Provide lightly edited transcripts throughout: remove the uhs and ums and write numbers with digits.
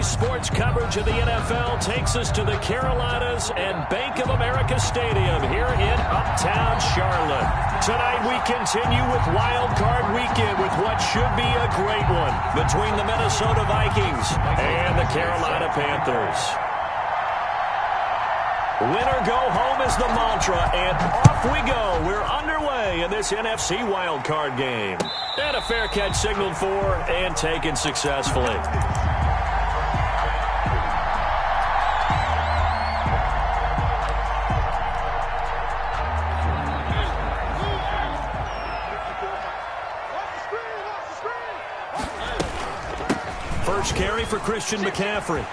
sports coverage of the NFL takes us to the Carolinas and Bank of America Stadium here in Uptown Charlotte. Tonight we continue with Wild Card Weekend with what should be a great one between the Minnesota Vikings and the Carolina Panthers. Win or go home is the mantra, and off we go. We're underway in this NFC Wild Card game. And a fair catch signaled for and taken successfully. First carry for Christian McCaffrey.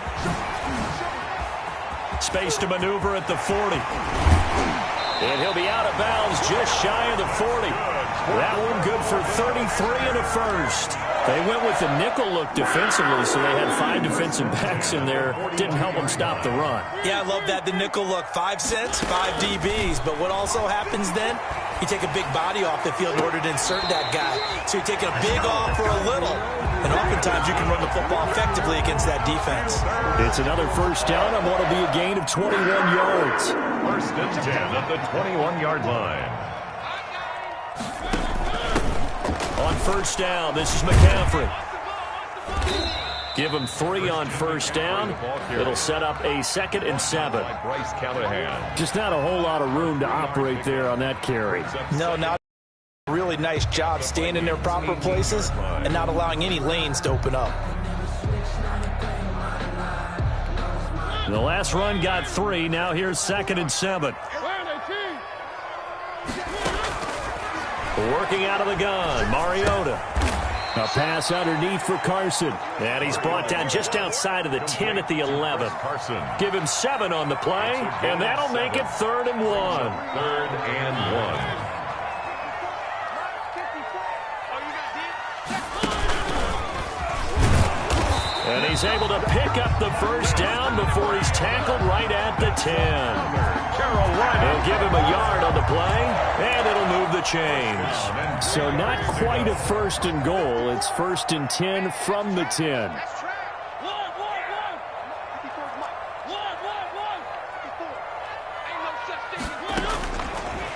Space to maneuver at the 40. And he'll be out of bounds just shy of the 40. That one good for 33 and a first. They went with the nickel look defensively, so they had 5 defensive backs in there. Didn't help them stop the run. Yeah, I love that, the nickel look. 5 cents, 5 DBs. But what also happens then, you take a big body off the field in order to insert that guy. So you're taking a big off for a little. And oftentimes you can run the football effectively against that defense. It's another first down on what will be a gain of 21 yards. First and 10 at the 21-yard line. On first down, this is McCaffrey. Give him 3 on first down. It'll set up a 2nd and 7. Bryce Callahan. Just not a whole lot of room to operate there on that carry. No, not a really nice job staying in their proper places and not allowing any lanes to open up. The last run got 3. Now here's 2nd and 7. Working out of the gun, Mariota. A pass underneath for Carson. And he's brought down just outside of the 10 at the 11. Carson. Give him 7 on the play, and that'll make it 3rd and 1. 3rd and 1. And he's able to pick up the first down before he's tackled right at the 10. Carolina. They'll give him a yard on the play, and it'll move the chains. So not quite a 1st and goal. It's 1st and 10 from the 10.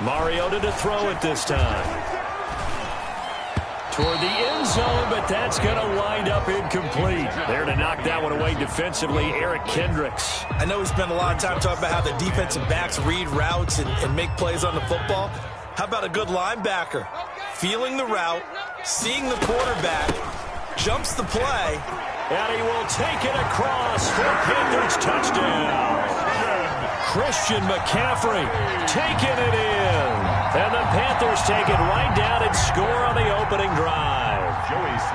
Mariota to throw it this time. Toward the end zone, but that's going to wind up incomplete. There to knock that one away defensively, Eric Kendricks. I know we spent a lot of time talking about how the defensive backs read routes and make plays on the football. How about a good linebacker? Feeling the route, seeing the quarterback, jumps the play. And he will take it across for Panthers touchdown. Christian McCaffrey taking it in. And the Panthers take it right down and score on the opening drive.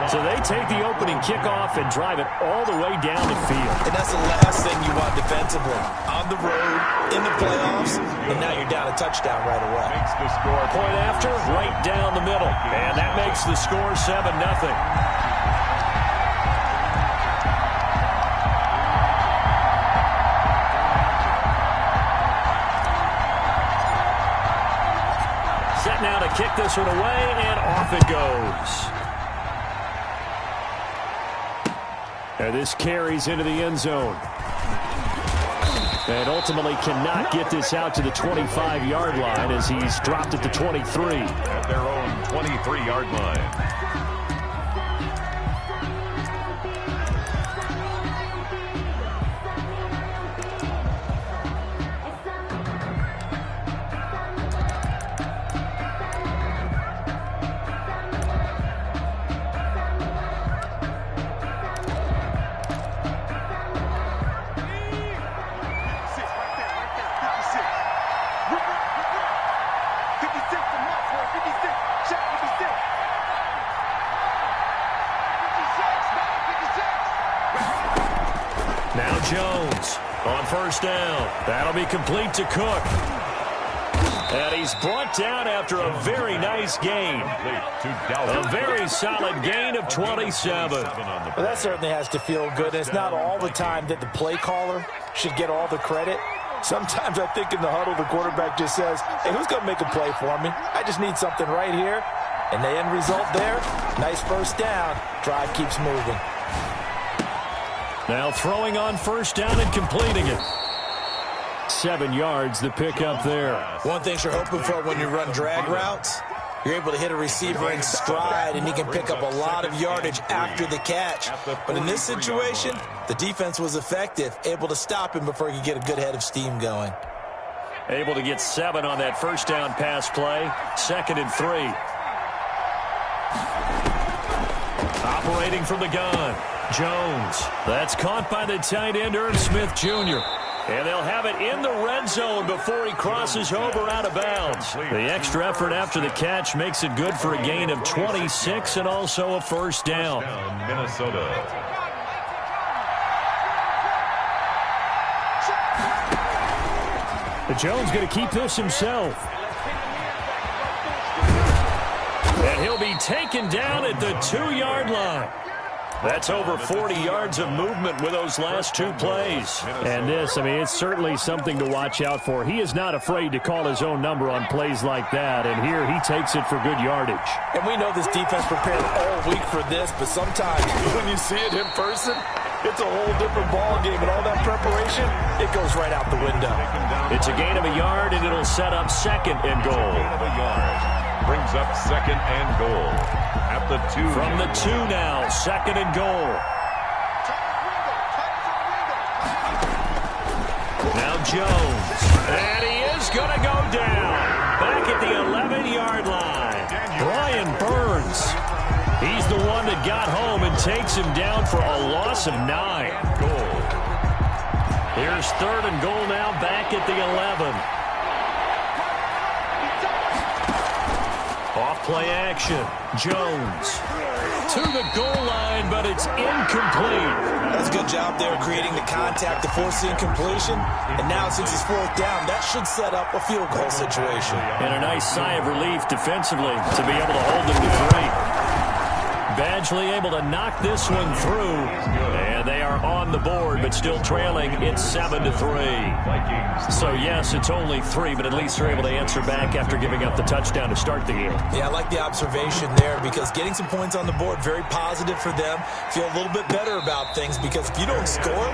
So they take the opening kickoff and drive it all the way down the field. And that's the last thing you want defensively. On the road, in the playoffs, and now you're down a touchdown right away. Makes the score. Point after, right down the middle. And that makes the score 7-0. Now to kick this one away, and off it goes. And this carries into the end zone. And ultimately cannot get this out to the 25-yard line as he's dropped at the 23. At their own 23-yard line. Now Jones on first down. That'll be complete to Cook. And he's brought down after a very nice gain. A very solid gain of 27. Well, that certainly has to feel good. It's not all the time that the play caller should get all the credit. Sometimes I think in the huddle, the quarterback just says, hey, who's going to make a play for me? I just need something right here. And the end result there, nice first down. Drive keeps moving. Now throwing on first down and completing it. 7 yards, the pickup there. One thing you're hoping for when you run drag routes, you're able to hit a receiver in stride, and he can pick up a lot of yardage after the catch. But in this situation, the defense was effective, able to stop him before he could get a good head of steam going. Able to get 7 on that first down pass play. 2nd and 3. Operating from the gun, Jones. That's caught by the tight end, Irv Smith Jr. And they'll have it in the red zone before he crosses over out of bounds. The extra effort after the catch makes it good for a gain of 26 and also a first down. Minnesota. But Jones going to keep this himself. And he'll be taken down at the 2-yard line. That's over 40 yards of movement with those last 2 plays. And this, I mean, it's certainly something to watch out for. He is not afraid to call his own number on plays like that. And here he takes it for good yardage. And we know this defense prepared all week for this, but sometimes when you see it in person, it's a whole different ball game. And all that preparation, it goes right out the window. It's a gain of a yard, and it'll set up 2nd and goal. Gain of a yard. Brings up 2nd and goal. At the 2. From the 2 now, 2nd and goal. Now Jones. And he is going to go down. Back at the 11-yard line. Brian Burns. He's the one that got home and takes him down for a loss of 9. Goal. Here's 3rd and goal now, back at the 11. Off-play action. Jones to the goal line, but it's incomplete. That's a good job there creating the contact to force the incompletion. And now since it's 4th down, that should set up a field goal situation. And a nice sigh of relief defensively to be able to hold them to 3. Badgley able to knock this one through. And they are on the board, but still trailing. It's 7-3. So, yes, it's only 3, but at least they're able to answer back after giving up the touchdown to start the game. Yeah, I like the observation there because getting some points on the board, very positive for them. Feel a little bit better about things because if you don't score,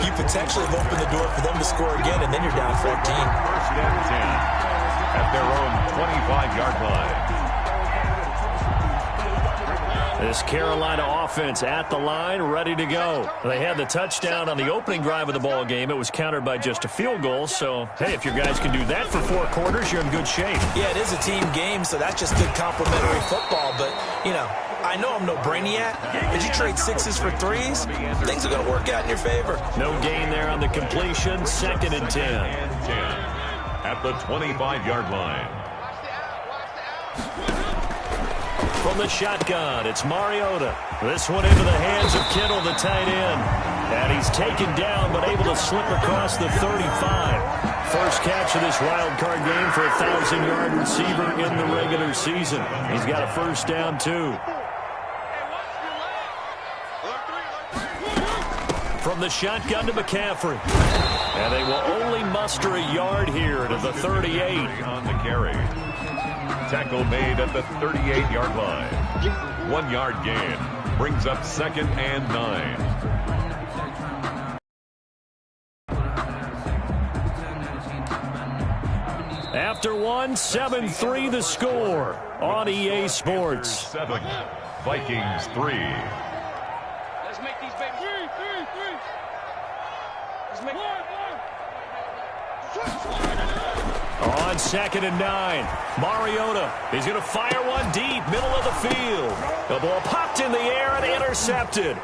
you potentially have opened the door for them to score again, and then you're down 14. 1st and 10 at their own 25-yard line. This Carolina offense at the line, ready to go. They had the touchdown on the opening drive of the ball game. It was countered by just a field goal. So, hey, if your guys can do that for 4 quarters, you're in good shape. Yeah, it is a team game, so that's just good complimentary football. But, you know, I know I'm no brainiac, but you trade 6s for 3s, things are going to work out in your favor. No gain there on the completion. 2nd and 10. At the 25-yard line. From the shotgun, it's Mariota. This one into the hands of Kittle, the tight end. And he's taken down, but able to slip across the 35. First catch of this wild card game for a 1,000-yard receiver in the regular season. He's got a first down, too. From the shotgun to McCaffrey. And they will only muster a yard here to the 38. On the carry. Tackle made at the 38-yard line. 1-yard gain. Brings up 2nd and 9. After 7-3 the score on EA Sports. 7. Vikings 3. Let's make these babies. 3. Let's make On 2nd and 9, Mariota is going to fire one deep, middle of the field. The ball popped in the air and intercepted.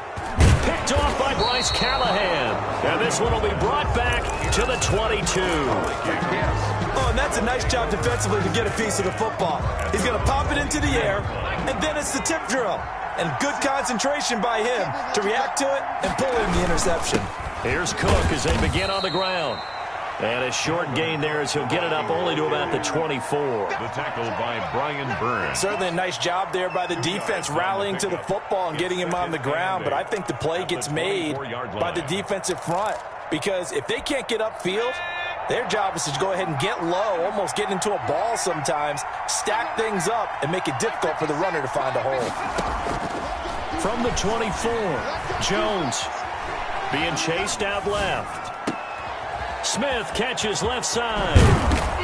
Picked off by Bryce Callahan. And this one will be brought back to the 22. Oh, and that's a nice job defensively to get a piece of the football. He's going to pop it into the air, and then it's the tip drill. And good concentration by him to react to it and pull in the interception. Here's Cook as they begin on the ground. And a short gain there as he'll get it up only to about the 24. The tackle by Brian Burns. Certainly a nice job there by the defense rallying to the football and getting him on the ground. But I think the play gets made by the defensive front. Because if they can't get upfield, their job is to go ahead and get low, almost get into a ball sometimes, stack things up, and make it difficult for the runner to find a hole. From the 24, Jones. being chased out left. Smith catches left side.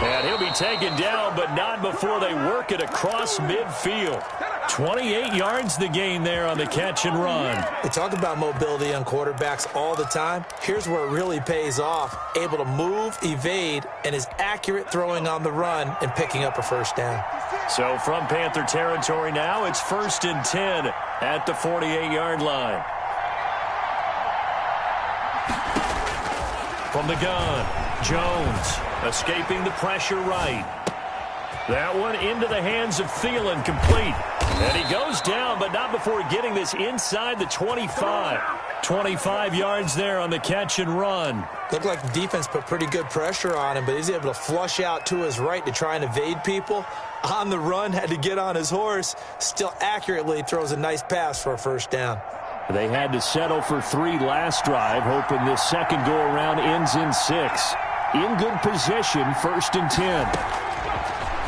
And he'll be taken down, but not before they work it across midfield. 28 yards the gain there on the catch and run. They talk about mobility on quarterbacks all the time. Here's where it really pays off. Able to move, evade, and is accurate throwing on the run and picking up a first down. So from Panther territory now, it's 1st and 10 at the 48-yard line. From the gun, Jones escaping the pressure right. That one into the hands of Thielen, complete. And he goes down, but not before getting this inside the 25. 25 yards there on the catch and run. Looked like the defense put pretty good pressure on him, but he's able to flush out to his right to try and evade people. On the run, had to get on his horse. Still accurately throws a nice pass for a first down. They had to settle for 3 last drive, hoping this second go-around ends in 6. In good position, 1st and 10.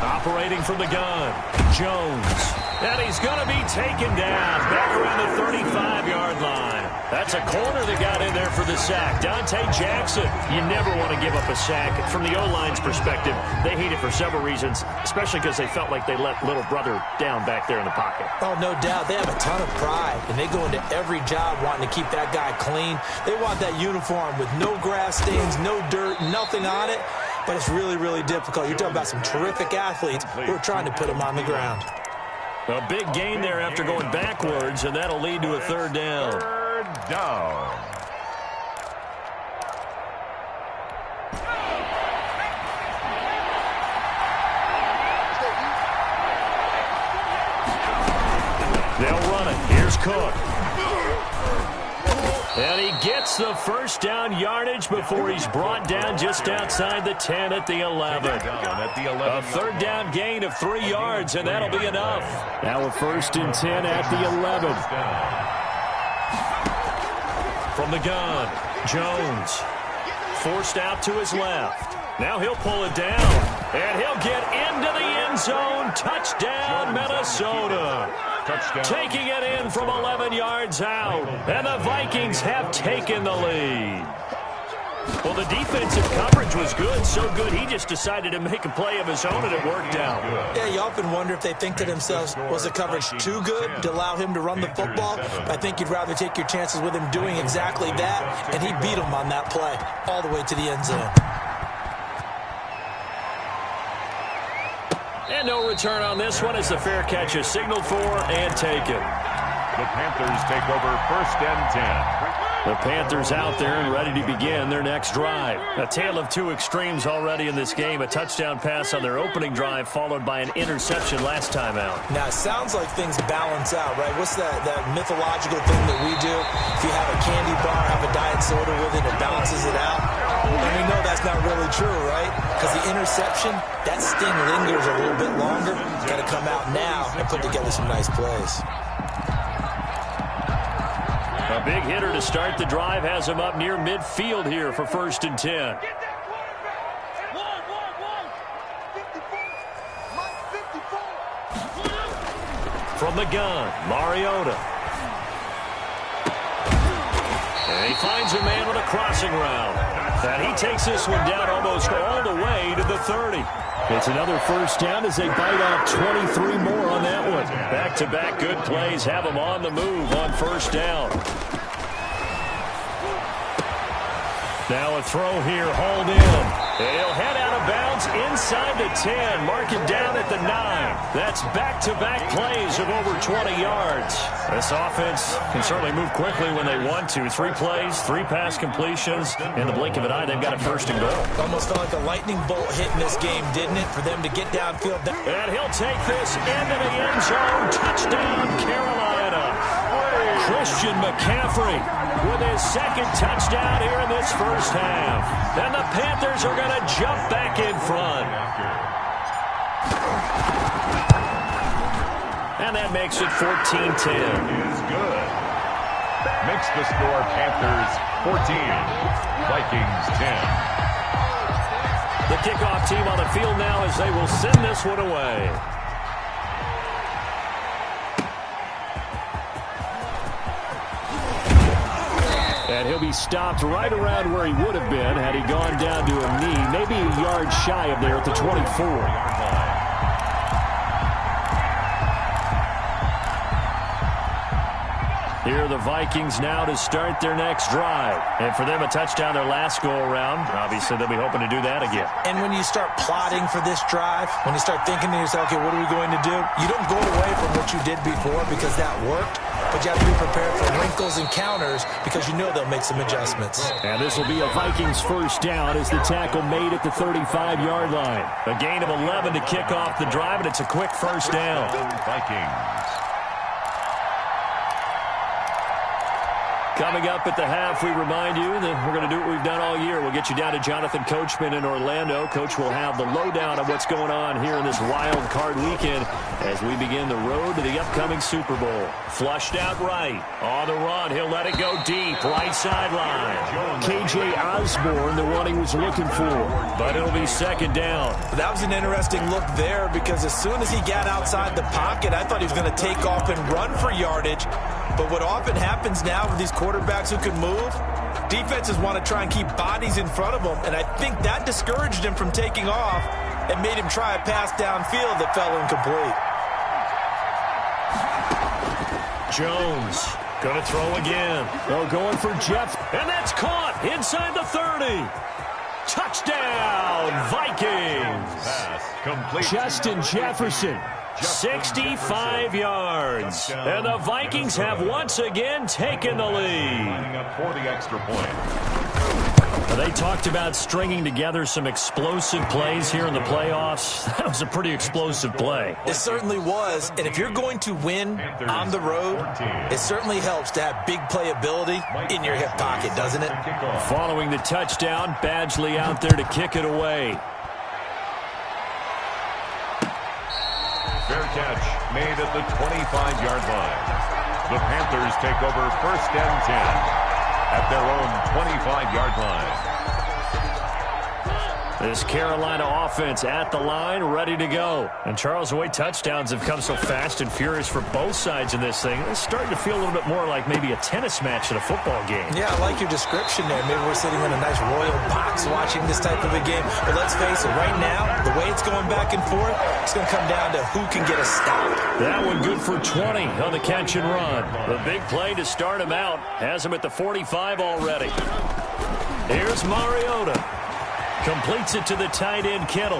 Operating from the gun, Jones. And he's going to be taken down back around the 35-yard line. That's a corner that got in there for the sack. Dante Jackson. You never want to give up a sack. From the O-line's perspective, they hate it for several reasons, especially because they felt like they let little brother down back there in the pocket. Oh, no doubt. They have a ton of pride, and they go into every job wanting to keep that guy clean. They want that uniform with no grass stains, no dirt, nothing on it. But it's really, really difficult. You're talking about some terrific athletes who are trying to put him on the ground. A big gain there after going backwards, and that'll lead to a 3rd down. 3rd down. They'll run it. Here's Cook. And he gets the first down yardage before he's brought down just outside the 10 at the 11. A 3rd down gain of 3 yards, and that'll be enough. Now a 1st and 10 at the 11. From the gun, Jones. Forced out to his left. Now he'll pull it down, and he'll get into the end zone. Touchdown, Minnesota. Touchdown. Taking it in from 11 yards out, and the Vikings have taken the lead. Well, the defensive coverage was good, so good he just decided to make a play of his own, and it worked out. Yeah, you often wonder if they think to themselves, was the coverage too good to allow him to run the football? I think you'd rather take your chances with him doing exactly that, and he beat him on that play all the way to the end zone. And no return on this one as the fair catch is signaled for and taken. The Panthers take over 1st and 10. The Panthers out there and ready to begin their next drive. A tale of 2 extremes already in this game. A touchdown pass on their opening drive followed by an interception last time out. Now, it sounds like things balance out, right? What's that mythological thing that we do? If you have a candy bar, have a diet soda with it, it balances it out. And we know that's not really true, right? Because the interception, that sting lingers a little bit longer. Got to come out now and put together some nice plays. A big hitter to start the drive has him up near midfield here for 1st and 10. From the gun, Mariota. And he finds a man with a crossing route. And he takes this one down almost all the way to the 30. It's another first down as they bite off 23 more on that one. Back-to-back good plays have them on the move on first down. Now a throw here, hauled in. And he'll head out of bounds inside the 10, mark him down at the 9. That's back-to-back plays of over 20 yards. This offense can certainly move quickly when they want to. 3 plays, 3 pass completions. In the blink of an eye, they've got a 1st and goal. Almost felt like a lightning bolt hit in this game, didn't it, for them to get downfield? And he'll take this into the end zone. Touchdown, Carolina. Christian McCaffrey with his 2nd touchdown here in this first half. And the Panthers are going to jump back in front. And that makes it 14-10. Is good. Makes the score Panthers 14, Vikings 10. The kickoff team on the field now as they will send this one away. And he'll be stopped right around where he would have been had he gone down to a knee, maybe a yard shy of there at the 24. Here are the Vikings now to start their next drive. And for them, a touchdown their last go-around. Obviously, they'll be hoping to do that again. And when you start plotting for this drive, when you start thinking to yourself, okay, what are we going to do? You don't go away from what you did before because that worked. But you have to be prepared for wrinkles and counters because you know they'll make some adjustments. And this will be a Vikings first down as the tackle made at the 35-yard line. A gain of 11 to kick off the drive, and it's a quick first down. Vikings. Coming up at the half, we remind you that we're going to do what we've done all year. We'll get you down to Jonathan Coachman in Orlando. Coach will have the lowdown of what's going on here in this wild card weekend as we begin the road to the upcoming Super Bowl. Flushed out right. On the run, he'll let it go deep. Right sideline. KJ Osborne, the one he was looking for. But it'll be second down. That was an interesting look there because as soon as he got outside the pocket, I thought he was going to take off and run for yardage. But what often happens now with these quarterbacks who can move, defenses want to try and keep bodies in front of them, and I think that discouraged him from taking off and made him try a pass downfield that fell incomplete. Jones going to throw again. Oh, going for Jeff, and that's caught inside the 30. Touchdown, Vikings. Pass complete. Justin Jefferson. 65 yards. And the Vikings have once again taken the lead. Lining up for the extra point. They talked about stringing together some explosive plays here in the playoffs. That was a pretty explosive play. It certainly was. And if you're going to win on the road, it certainly helps to have big playability in your hip pocket, doesn't it? Following the touchdown, Badgley out there to kick it away. Fair catch made at the 25-yard line. The Panthers take over first and 10 at their own 25-yard line. This Carolina offense at the line, ready to go. And Charles, the way touchdowns have come so fast and furious for both sides in this thing, it's starting to feel a little bit more like maybe a tennis match at a football game. Yeah, I like your description there. Maybe we're sitting in a nice royal box watching this type of a game. But let's face it, right now, the way it's going back and forth, it's going to come down to who can get a stop. That one good for 20 on the catch and run. The big play to start him out has him at the 45 already. Here's Mariota. Completes it to the tight end, Kittle.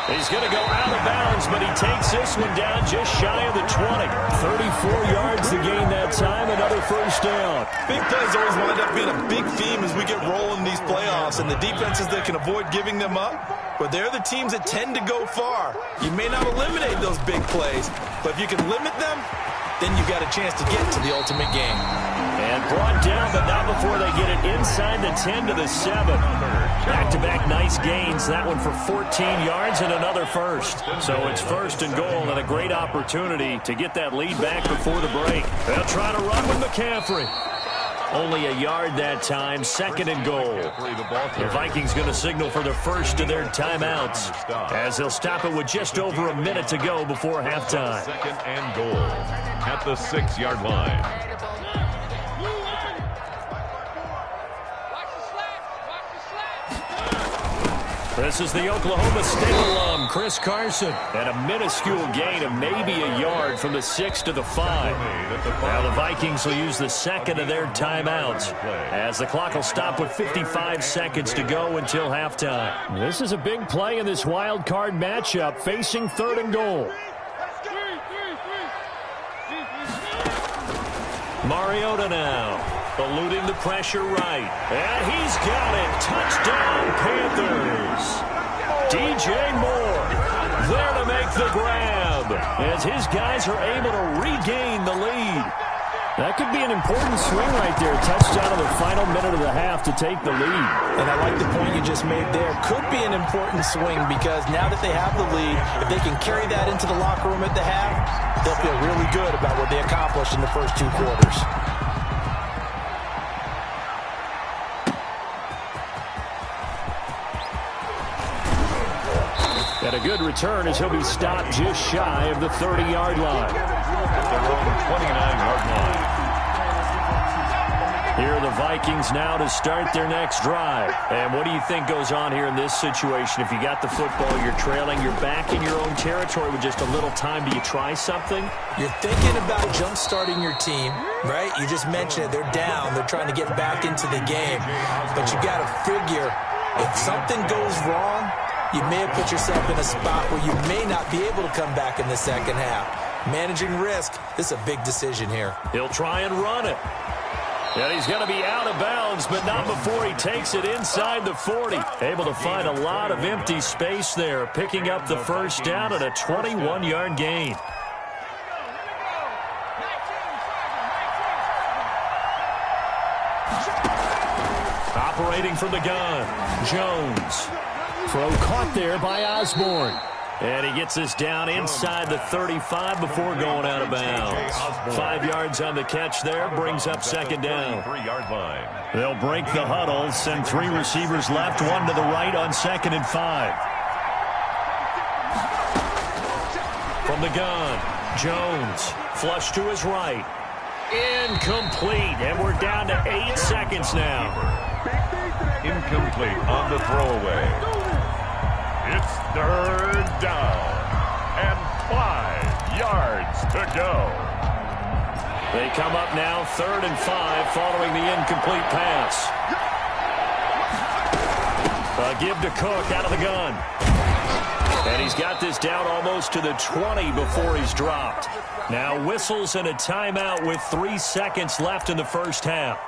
He's going to go out of bounds, but he takes this one down just shy of the 20. 34 yards to gain that time, another first down. Big plays always wind up being a big theme as we get rolling these playoffs, and the defenses that can avoid giving them up, but they're the teams that tend to go far. You may not eliminate those big plays, but if you can limit them, then you've got a chance to get to the ultimate game. And brought down, but not before they get it inside the 10 to the 7. Back-to-back nice gains. That one for 14 yards and another first. So it's first and goal and a great opportunity to get that lead back before the break. They'll try to run with McCaffrey. Only a yard that time, second and goal. The Vikings going to signal for the first of their timeouts as they'll stop it with just over a minute to go before halftime. Second and goal at the 6-yard line. This is the Oklahoma State alum, Chris Carson, and a minuscule gain of maybe a yard from the 6 to the 5. Now the Vikings will use the second of their timeouts as the clock will stop with 55 seconds to go until halftime. This is a big play in this wild card matchup facing third and goal. Mariota now, eluding the pressure right. And he's got it. Touchdown, Panthers. DJ Moore there to make the grab as his guys are able to regain the lead. That could be an important swing right there. Touchdown in the final minute of the half to take the lead. And I like the point you just made there. Could be an important swing because now that they have the lead, if they can carry that into the locker room at the half, they'll feel really good about what they accomplished in the first 2 quarters. And a good return as he'll be stopped just shy of the 30-yard line. At their own 29-yard line. Here are the Vikings now to start their next drive. And what do you think goes on here in this situation? If you got the football, you're trailing, you're back in your own territory with just a little time. Do you try something? You're thinking about jump-starting your team, right? You just mentioned it. They're down. They're trying to get back into the game. But you got to figure, if something goes wrong, you may have put yourself in a spot where you may not be able to come back in the second half. Managing risk, this is a big decision here. He'll try and run it. And he's going to be out of bounds, but not before he takes it inside the 40. Able to find a lot of empty space there, picking up the first down at a 21-yard gain. Operating from the gun, Jones. Throw caught there by Osborne. And he gets this down inside the 35 before going out of bounds. 5 yards on the catch there, brings up second down. 3-yard line. They'll break the huddle, send 3 receivers left, 1 to the right on 2nd and 5. From the gun, Jones, flush to his right. Incomplete, and we're down to 8 seconds now. Incomplete on the throwaway. It's 3rd down and 5 yards to go. They come up now 3rd and 5 following the incomplete pass. A give to Cook out of the gun. And he's got this down almost to the 20 before he's dropped. Now whistles and a timeout with 3 seconds left in the first half.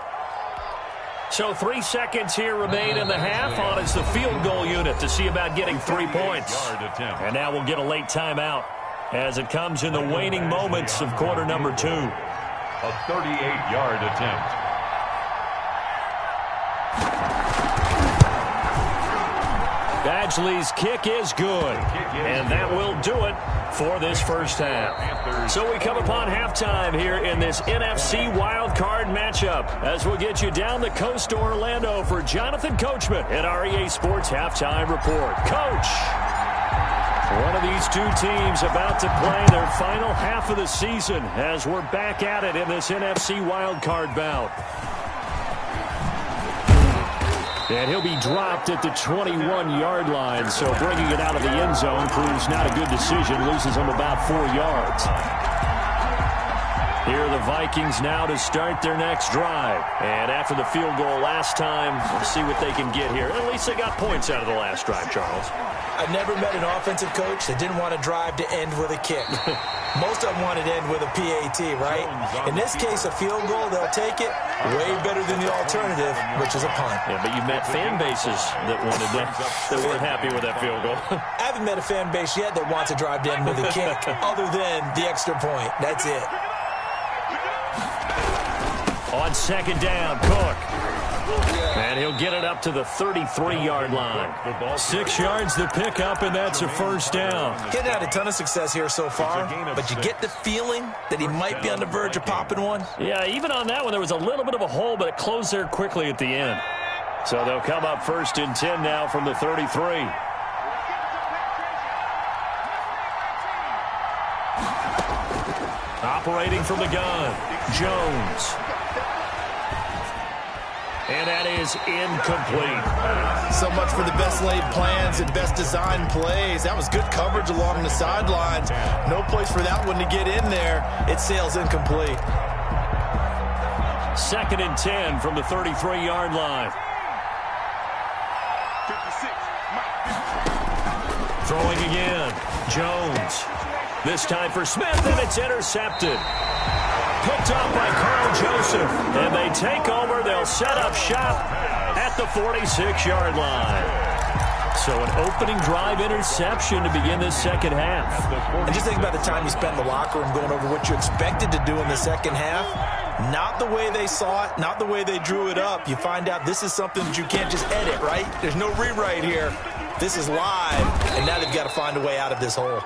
So 3 seconds here remain in the half on as the field goal unit to see about getting 3 points. And now we'll get a late timeout as it comes in the waning moments of quarter number 2. A 38-yard attempt. Badgley's kick is good, and that will do it for this first half. So we come upon halftime here in this NFC wildcard matchup as we'll get you down the coast to Orlando for Jonathan Coachman at our EA Sports Halftime Report. Coach, one of these two teams about to play their final half of the season as we're back at it in this NFC wildcard bout. And he'll be dropped at the 21-yard line, so bringing it out of the end zone proves not a good decision, loses him about 4 yards. Here are the Vikings now to start their next drive. And after the field goal last time, we'll see what they can get here. At least they got points out of the last drive, Charles. I've never met an offensive coach that didn't want to drive to end with a kick. Most of them wanted to end with a PAT, right? In this case, a field goal, they'll take it. Way better than the alternative, which is a punt. Yeah, but you've met fan bases that wanted that weren't happy with that field goal. I haven't met a fan base yet that wants to drive to end with a kick, other than the extra point. That's it. On second down, Cook. And he'll get it up to the 33-yard line. 6 yards to pick up, and that's a first down. Getting had a ton of success here so far, but you get the feeling that he might be on the verge of popping one. Yeah, even on that one, there was a little bit of a hole, but it closed there quickly at the end. So they'll come up 1st and 10 now from the 33. Operating from the gun, Jones. And that is incomplete. So much for the best laid plans and best designed plays. That was good coverage along the sidelines. No place for that one to get in there. It sails incomplete. 2nd and 10 from the 33-yard line. Throwing again, Jones. This time for Smith, and it's intercepted. Picked up by Carl Joseph, and they take over. They'll set up shop at the 46-yard line. So an opening drive interception to begin this second half. And just think about the time you spent in the locker room going over what you expected to do in the second half. Not the way they saw it, not the way they drew it up. You find out this is something that you can't just edit, right? There's no rewrite here. This is live, and now they've got to find a way out of this hole.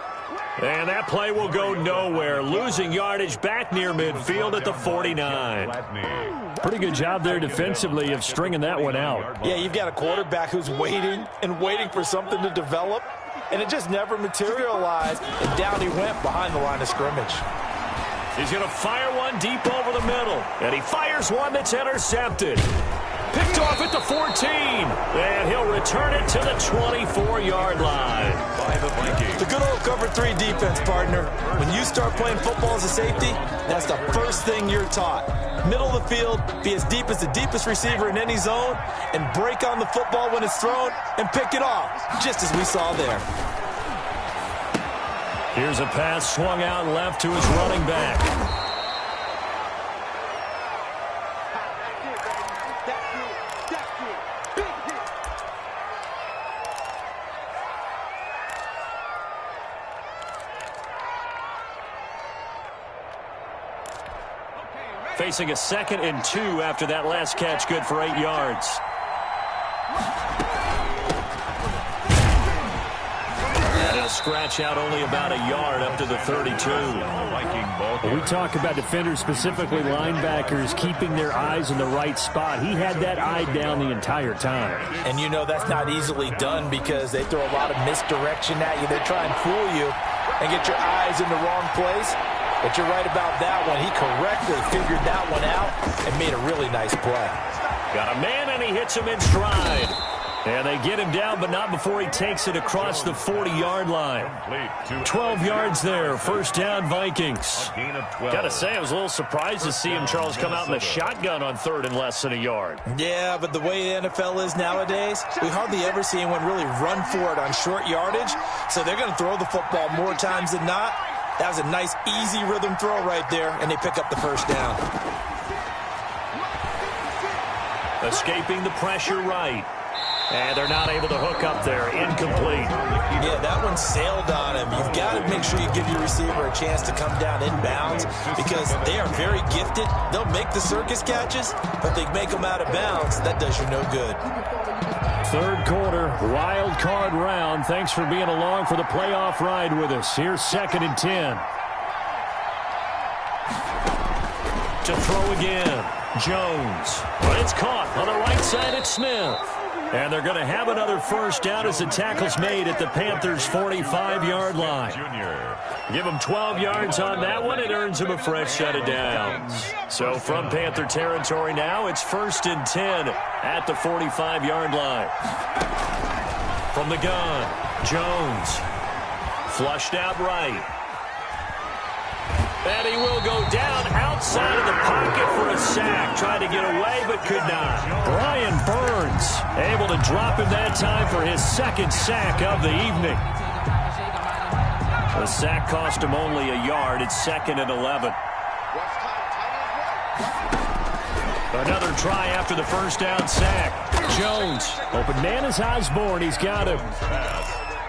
And that play will go nowhere. Losing yardage back near midfield at the 49. Pretty good job there defensively of stringing that one out. Yeah, you've got a quarterback who's waiting and waiting for something to develop, and it just never materialized, and down he went behind the line of scrimmage. He's going to fire one deep over the middle. And he fires one that's intercepted. Picked off at the 14. And he'll return it to the 24-yard line. By the Vikings. The good old cover 3 defense, partner. When you start playing football as a safety, that's the first thing you're taught. Middle of the field, be as deep as the deepest receiver in any zone, and break on the football when it's thrown and pick it off, just as we saw there. Here's a pass swung out left to his running back. Facing a 2nd and 2 after that last catch, good for 8 yards. And he'll scratch out only about a yard up to the 32. Viking we talk about defenders, specifically linebackers, keeping their eyes in the right spot. He had that eye down the entire time. And you know that's not easily done because they throw a lot of misdirection at you. They try and fool you and get your eyes in the wrong place. But you're right about that one. He correctly figured that one out and made a really nice play. Got a man, and he hits him in stride. And they get him down, but not before he takes it across the 40-yard line. 12 yards there. First down, Vikings. Got to say, I was a little surprised to see him, Charles, come out in the shotgun on 3rd and less than a yard. Yeah, but the way the NFL is nowadays, we hardly ever see anyone really run for it on short yardage. So they're going to throw the football more times than not. That was a nice, easy rhythm throw right there, and they pick up the first down. Escaping the pressure right. And they're not able to hook up there. Incomplete. Yeah, that one sailed on him. You've got to make sure you give your receiver a chance to come down inbounds because they are very gifted. They'll make the circus catches, but they make them out of bounds. That does you no good. 3rd quarter, wild card round. Thanks for being along for the playoff ride with us. Here's 2nd and 10. To throw again. Jones. But it's caught on the right side at Smith. And they're going to have another first down as the tackle's made at the Panthers' 45-yard line. Give them 12 yards on that one. It earns them a fresh set of downs. So from Panther territory now, it's 1st and 10 at the 45-yard line. From the gun, Jones. Flushed out right. And he will go down outside of the pocket for a sack. Tried to get away, but could not. Brian Burns able to drop him that time for his 2nd sack of the evening. The sack cost him only a yard. It's 2nd and 11. Another try after the first down sack. Jones. Open man is Osborne. He's got him.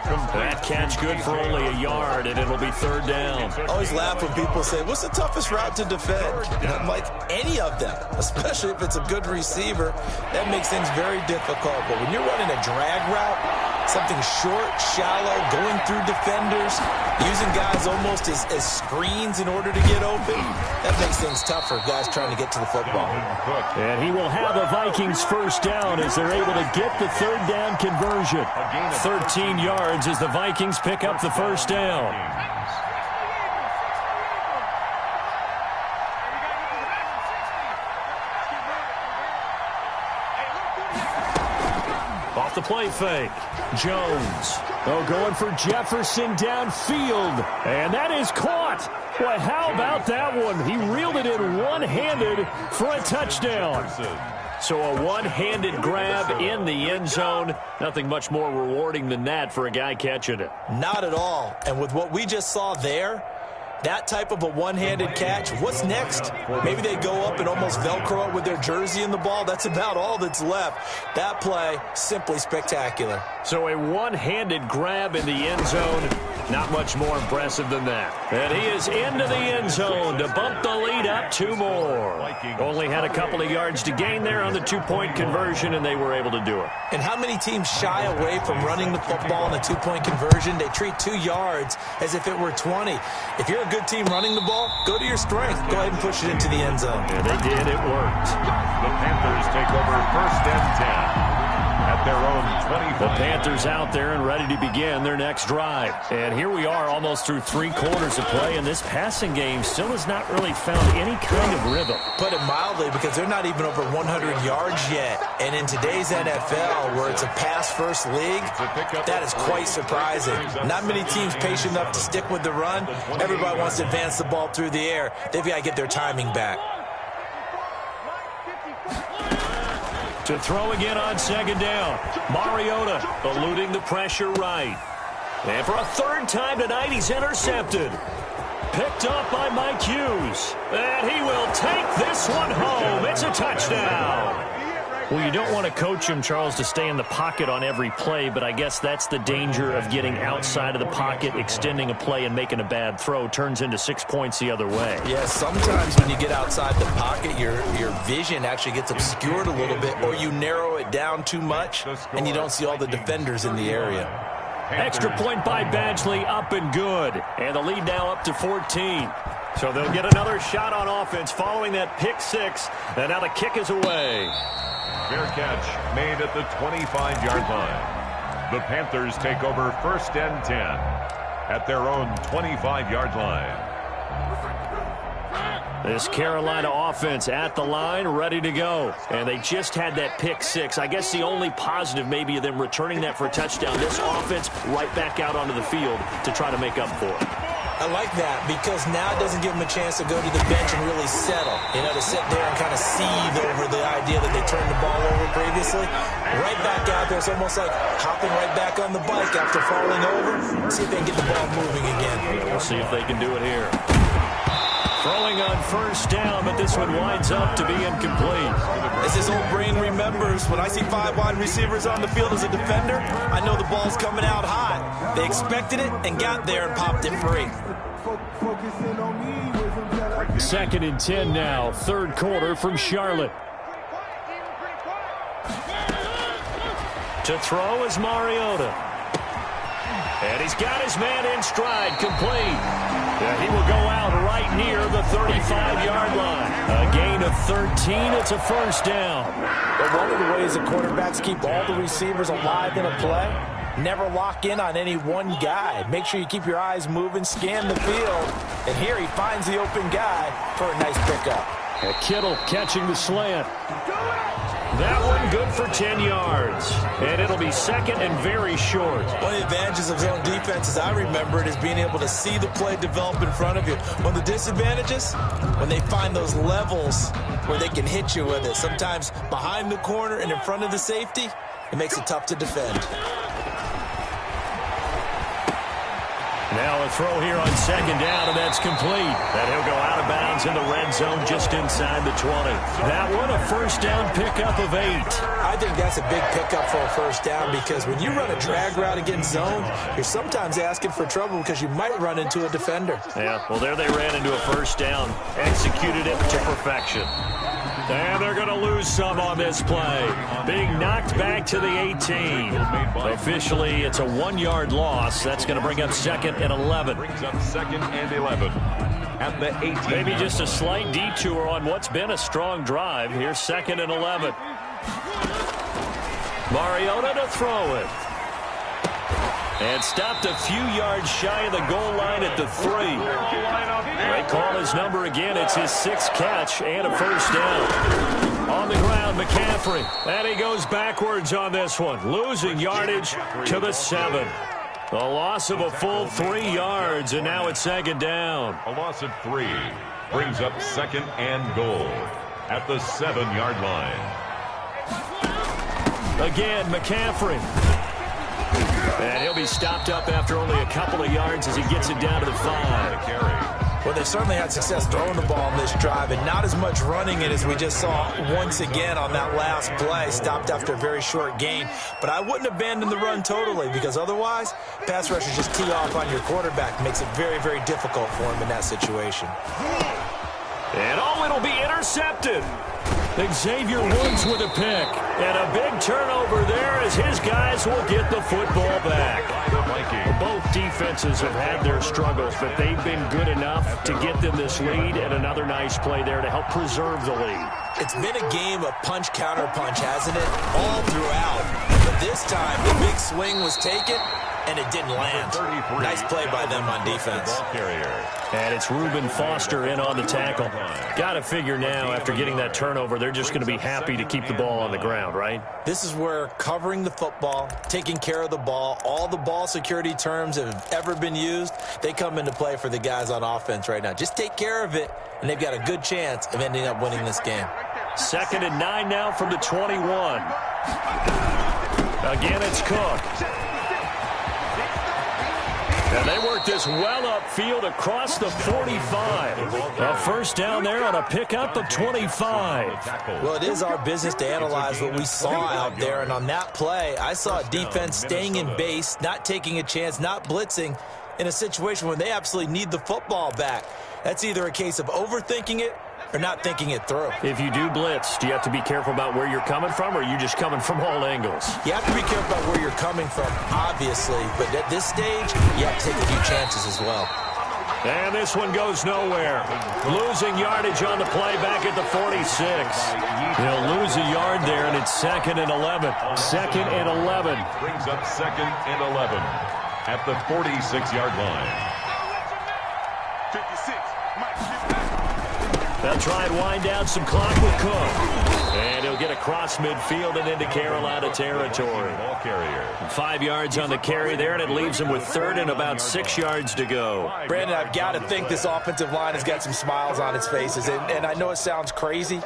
That catch good for only a yard, and it'll be 3rd down. I always laugh when people say, what's the toughest route to defend? And I'm like, any of them, especially if it's a good receiver. That makes things very difficult. But when you're running a drag route, something short, shallow, going through defenders, using guys almost as screens in order to get open, that makes things tough for guys trying to get to the football. And he will have a Vikings first down as they're able to get the 3rd down conversion. 13 yards as the Vikings pick up the first down. Off the play fake. Jones. Oh, going for Jefferson downfield. And that is caught. Boy, how about that one? He reeled it in one-handed for a touchdown. So a one-handed grab in the end zone. Nothing much more rewarding than that for a guy catching it. Not at all. And with what we just saw there, that type of a one-handed catch, what's next? Maybe they go up and almost Velcro it with their jersey in the ball. That's about all that's left. That play, simply spectacular. So a one-handed grab in the end zone. Not much more impressive than that. And he is into the end zone to bump the lead up 2 more. Only had a couple of yards to gain there on the 2-point conversion, and they were able to do it. And how many teams shy away from running the football in a 2-point conversion? They treat 2 yards as if it were 20. If you're a good team running the ball, go to your strength. Go ahead and push it into the end zone. Yeah, they did. It worked. The Panthers take over 1st and 10 at at their own 25. The Panthers out there and ready to begin their next drive. And here we are almost through 3 quarters of play, and this passing game still has not really found any kind of rhythm. Put it mildly, because they're not even over 100 yards yet. And in today's NFL, where it's a pass-first league, that is quite surprising. Not many teams patient enough to stick with the run. Everybody wants to advance the ball through the air. They've got to get their timing back. To throw again on second down. Mariota eluding the pressure right. And for a 3rd time tonight, he's intercepted. Picked up by Mike Hughes. And he will take this one home. It's a touchdown. Well, you don't want to coach him, Charles, to stay in the pocket on every play, but I guess that's the danger of getting outside of the pocket, extending a play, and making a bad throw. Turns into 6 points the other way. Yeah, sometimes when you get outside the pocket, your vision actually gets obscured a little bit, or you narrow it down too much, and you don't see all the defenders in the area. Extra point by Badgley, up and good. And the lead now up to 14. So they'll get another shot on offense following that pick 6, and now the kick is away. Fair catch made at the 25-yard line. The Panthers take over 1st and 10 at their own 25-yard line. This Carolina offense at the line, ready to go. And they just had that pick 6. I guess the only positive maybe of them returning that for a touchdown. This offense right back out onto the field to try to make up for it. I like that, because now it doesn't give them a chance to go to the bench and really settle. You know, to sit there and kind of seethe over the idea that they turned the ball over previously. Right back out there. It's almost like hopping right back on the bike after falling over. See if they can get the ball moving again. We'll see if they can do it here. Throwing on 1st down, but this one winds up to be incomplete. As his old brain remembers, when I see 5 wide receivers on the field as a defender, I know the ball's coming out hot. They expected it and got there and popped it free. 2nd and 10 now, 3rd quarter from Charlotte. To throw is Mariota. And he's got his man in stride, complete. And he will go out right near the 35-yard line. A gain of 13. It's a 1st down. But one of the ways the quarterbacks keep all the receivers alive in a play, never lock in on any one guy. Make sure you keep your eyes moving, scan the field. And here he finds the open guy for a nice pickup. And Kittle catching the slant. That one good for 10 yards. And it'll be 2nd and very short. One of the advantages of zone defense, as I remember it, is being able to see the play develop in front of you. One of the disadvantages, when they find those levels where they can hit you with it. Sometimes behind the corner and in front of the safety, it makes it tough to defend. Now a throw here on 2nd down, and that's complete. And he'll go out of bounds in the red zone just inside the 20. That one a 1st down pickup of 8. I think that's a big pickup for a 1st down, because when you run a drag route against zone, you're sometimes asking for trouble because you might run into a defender. Yeah, well, there they ran into a 1st down. Executed it to perfection. And they're going to lose some on this play. Being knocked back to the 18. Officially, it's a 1-yard loss. That's going to bring up 2nd and 11. Brings up 2nd and 11 at the 18. Maybe just a slight detour on what's been a strong drive. Here's 2nd and 11. Mariota to throw it. And stopped a few yards shy of the goal line at the 3. They call his number again. It's his 6th catch and a 1st down. On the ground, McCaffrey. And he goes backwards on this one. Losing yardage to the 7. A loss of a full 3 yards, and now it's 2nd down. A loss of 3 brings up 2nd and goal at the 7-yard line. Again, McCaffrey. And he'll be stopped up after only a couple of yards as he gets it down to the 5. Well, they certainly had success throwing the ball on this drive, and not as much running it as we just saw once again on that last play. Stopped after a very short gain. But I wouldn't abandon the run totally, because otherwise, pass rushers just tee off on your quarterback. Makes it very, very difficult for him in that situation. And it'll be intercepted. Xavier Woods with a pick. And a big turnover there as his guys will get the football back. Both defenses have had their struggles, but they've been good enough to get them this lead, and another nice play there to help preserve the lead. It's been a game of punch, counter punch, hasn't it? All throughout. But this time the big swing was taken, and it didn't land. Nice play by them on defense. And it's Reuben Foster in on the tackle. Got to figure now, after getting that turnover, they're just going to be happy to keep the ball on the ground, right? This is where covering the football, taking care of the ball, all the ball security terms that have ever been used, they come into play for the guys on offense right now. Just take care of it, and they've got a good chance of ending up winning this game. 2nd and 9 now from the 21. Again, it's Cook. And they work this well upfield across the 45. A first down there on a pickup of 25. Well, it is our business to analyze what we saw out there. And on that play, I saw a defense staying in base, not taking a chance, not blitzing in a situation where they absolutely need the football back. That's either a case of overthinking it or not thinking it through. If you do blitz, do you have to be careful about where you're coming from, or are you just coming from all angles? You have to be careful about where you're coming from, obviously, but at this stage, you have to take a few chances as well. And this one goes nowhere. Losing yardage on the play back at the 46. He'll lose a yard there, and it's 2nd and 11. 2nd and 11. Brings up 2nd and 11 at the 46-yard line. 56. They'll try and wind down some clock with Cook. And he'll get across midfield and into Carolina territory. Ball carrier. 5 yards on the carry there, and it leaves him with 3rd and about 6 yards to go. Brandon, I've got to think this offensive line has got some smiles on its faces. And I know it sounds crazy,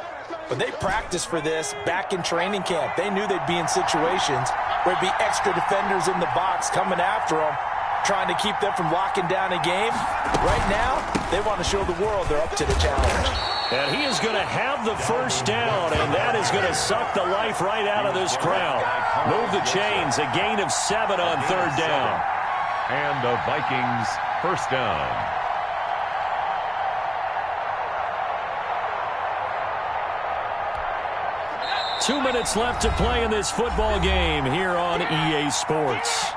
but they practiced for this back in training camp. They knew they'd be in situations where there'd be extra defenders in the box coming after them, trying to keep them from locking down a game. Right now, they want to show the world they're up to the challenge. And he is going to have the first down, and that is going to suck the life right out of this crowd. Move the chains, a gain of 7 on 3rd down. And the Vikings first down. Two minutes left to play in this football game here on EA Sports.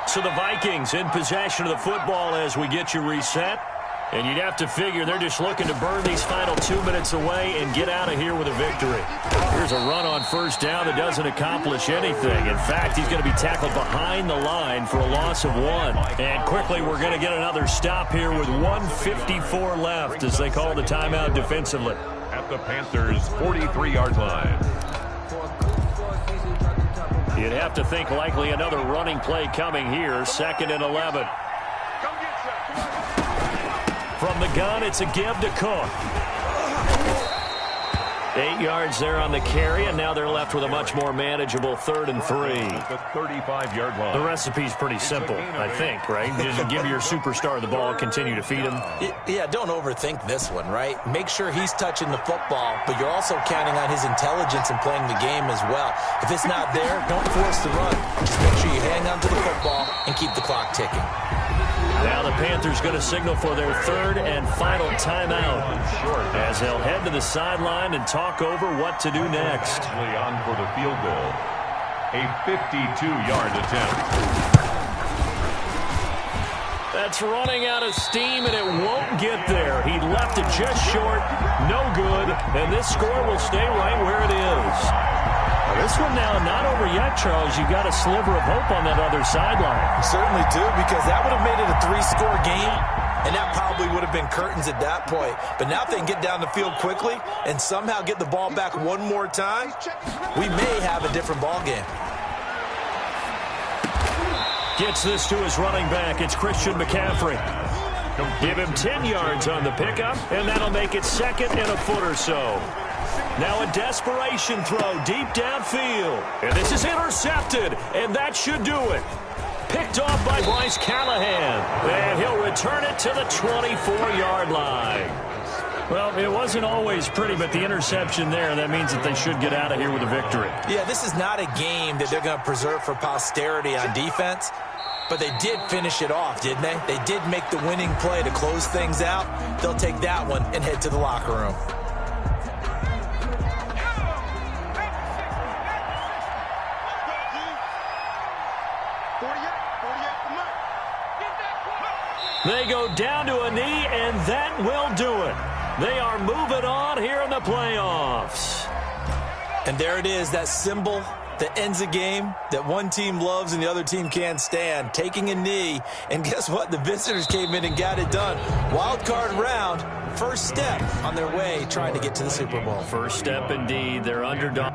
So the Vikings in possession of the football as we get you reset. And you'd have to figure they're just looking to burn these final 2 minutes away and get out of here with a victory. Here's a run on first down that doesn't accomplish anything. In fact, he's going to be tackled behind the line for a loss of 1. And quickly, we're going to get another stop here with 1:54 left as they call the timeout defensively. At the Panthers' 43-yard line. You'd have to think likely another running play coming here. 2nd and 11. From the gun, it's a give to Cook. 8 yards there on the carry, and now they're left with a much more manageable 3rd and 3. The 35-yard line. The recipe's pretty simple, I think, right? Just give your superstar the ball, continue to feed him. Yeah, don't overthink this one, right? Make sure he's touching the football, but you're also counting on his intelligence in playing the game as well. If it's not there, don't force the run. Just make sure you hang on to the football and keep the clock ticking. Now the Panthers going to signal for their 3rd and final timeout as they'll head to the sideline and talk over what to do next. On for the field goal. A 52-yard attempt. That's running out of steam, and it won't get there. He left it just short, no good, and this score will stay right where it is. This one now not over yet, Charles. You've got a sliver of hope on that other sideline. Certainly do, because that would have made it a 3-score game, and that probably would have been curtains at that point. But now if they can get down the field quickly and somehow get the ball back one more time, we may have a different ball game. Gets this to his running back. It's Christian McCaffrey. Give him 10 yards on the pickup, and that'll make it 2nd and a foot or so. Now a desperation throw deep downfield. And this is intercepted, and that should do it. Picked off by Bryce Callahan. And he'll return it to the 24-yard line. Well, it wasn't always pretty, but the interception there, that means that they should get out of here with a victory. Yeah, this is not a game that they're going to preserve for posterity on defense, but they did finish it off, didn't they? They did make the winning play to close things out. They'll take that one and head to the locker room. They go down to a knee, and that will do it. They are moving on here in the playoffs. And there it is, that symbol that ends a game that one team loves and the other team can't stand, taking a knee. And guess what? The visitors came in and got it done. Wild card round, first step on their way trying to get to the Super Bowl. First step indeed. They're underdog.